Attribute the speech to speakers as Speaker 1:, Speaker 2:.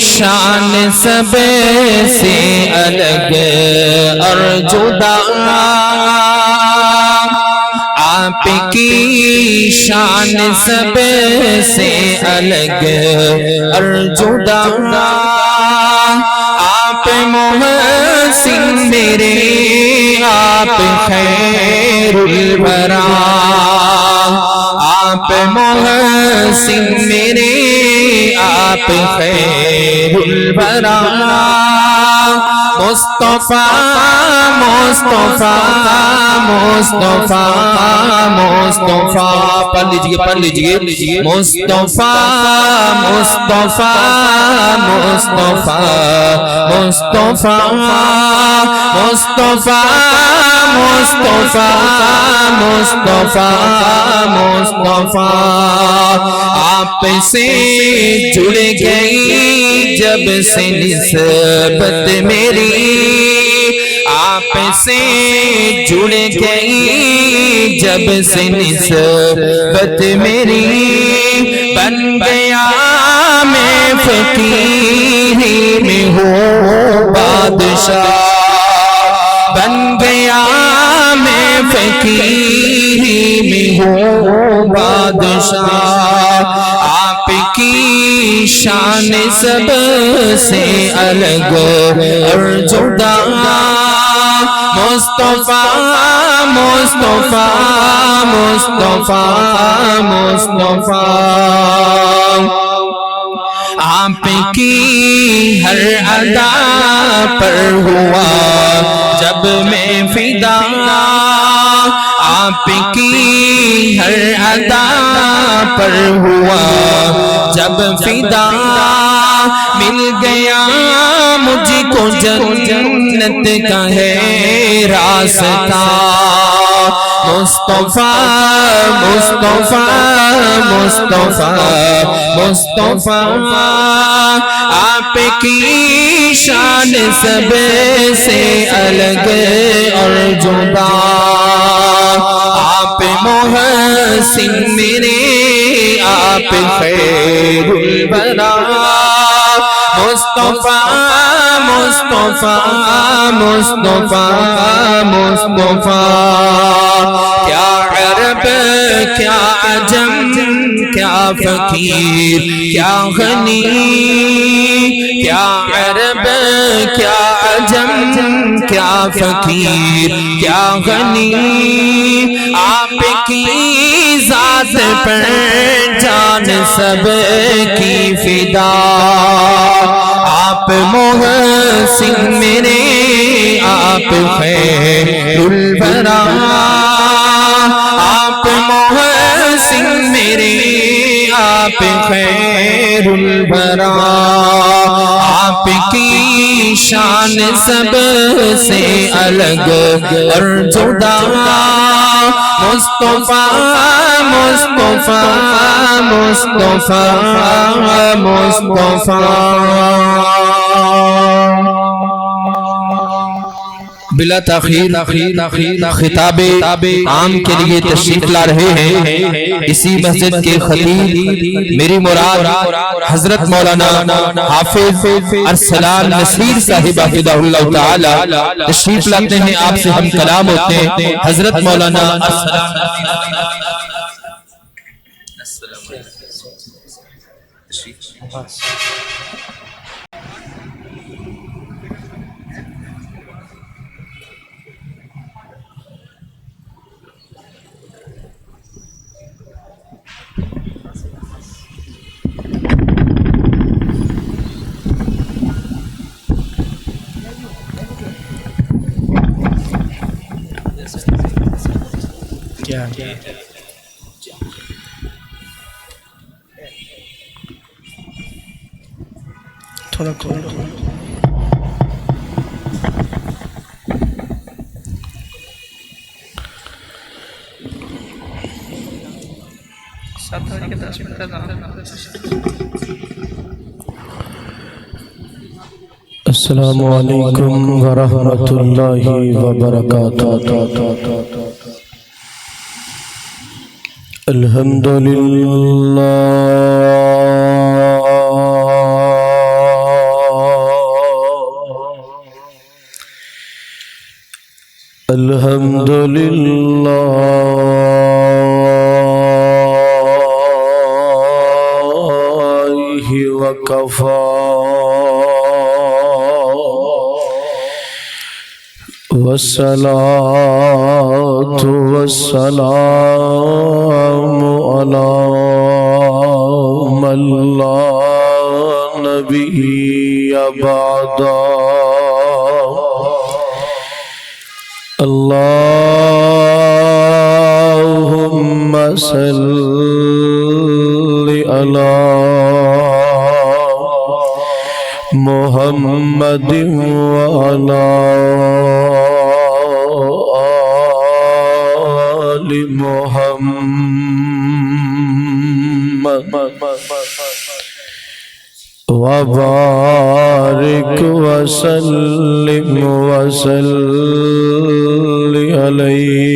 Speaker 1: شان سب سے الگ اور جدا آپ کی شان سب سے الگ اور جدا آپ محسن میرے آپ خیر الورا آپ محسن میرے آپ خیر الورا مصطفیٰ مصطفیٰ مصطفیٰ مصطفیٰ پڑھ لیجئے مصطفیٰ مصطفیٰ مصطفیٰ مصطفیٰ مصطفیٰ مصطفیٰ مصطفیٰ مصطفیٰ آپ سے جڑ گئی جب سے نسبت میری آپ سے جڑ گئی جب سے نسبت میری بن گیا میں فقیری میں ہوں بادشاہ بن گیا میں فقیری میں ہوں بادشاہ آپ کی شان سب سے الگ اور جدا مصطفیٰ مصطفیٰ مصطفیٰ مصطفیٰ آپ کی ہر ادا پر ہوا جب میں فدا آپ کی ہر ادا پر ہوا جب فدا مل گیا مجھ کو جنت کا ہے راستہ مصطفیٰ مصطفیٰ مصطفیٰ مصطفیٰ آپ کی شان سب سے الگ اور جدا آپ محسن میرے آپ خیر الورا مصطفیٰ مصطفیٰ مصطفیٰ مصطفیٰ کیا عرب کیا عجم کیا فقیر کیا غنی کیا عرب کیا عجم کیا فقیر کیا غنی آپ کی ذات پر جان سب کی فدا آپ محسن میرے آپ خیر الورا آپ محسن میرے آپ خیر الورا آپ کی شان سب سے الگ اور جدا مصطفیٰ مصطفیٰ مصطفیٰ مصطفیٰ بلا تاخیر خطاب عام کے لیے تشریف لا رہے ہیں اسی مسجد کے خطیب میری مراد حضرت مولانا حافظ ارسلان نصیر صاحب حفظہ اللہ تعالی تشریف لاتے ہیں آپ سے ہم کلام ہوتے ہیں حضرت مولانا ارسلان تھوڑا
Speaker 2: السلام علیکم ورحمۃ اللہ وبرکاتہ الحمدللہ الحمد لله وكفى والصلاة والسلام على من لا نبي بعده اللهم صل على محمد وعلى آل محمد وبارك وسلم عليه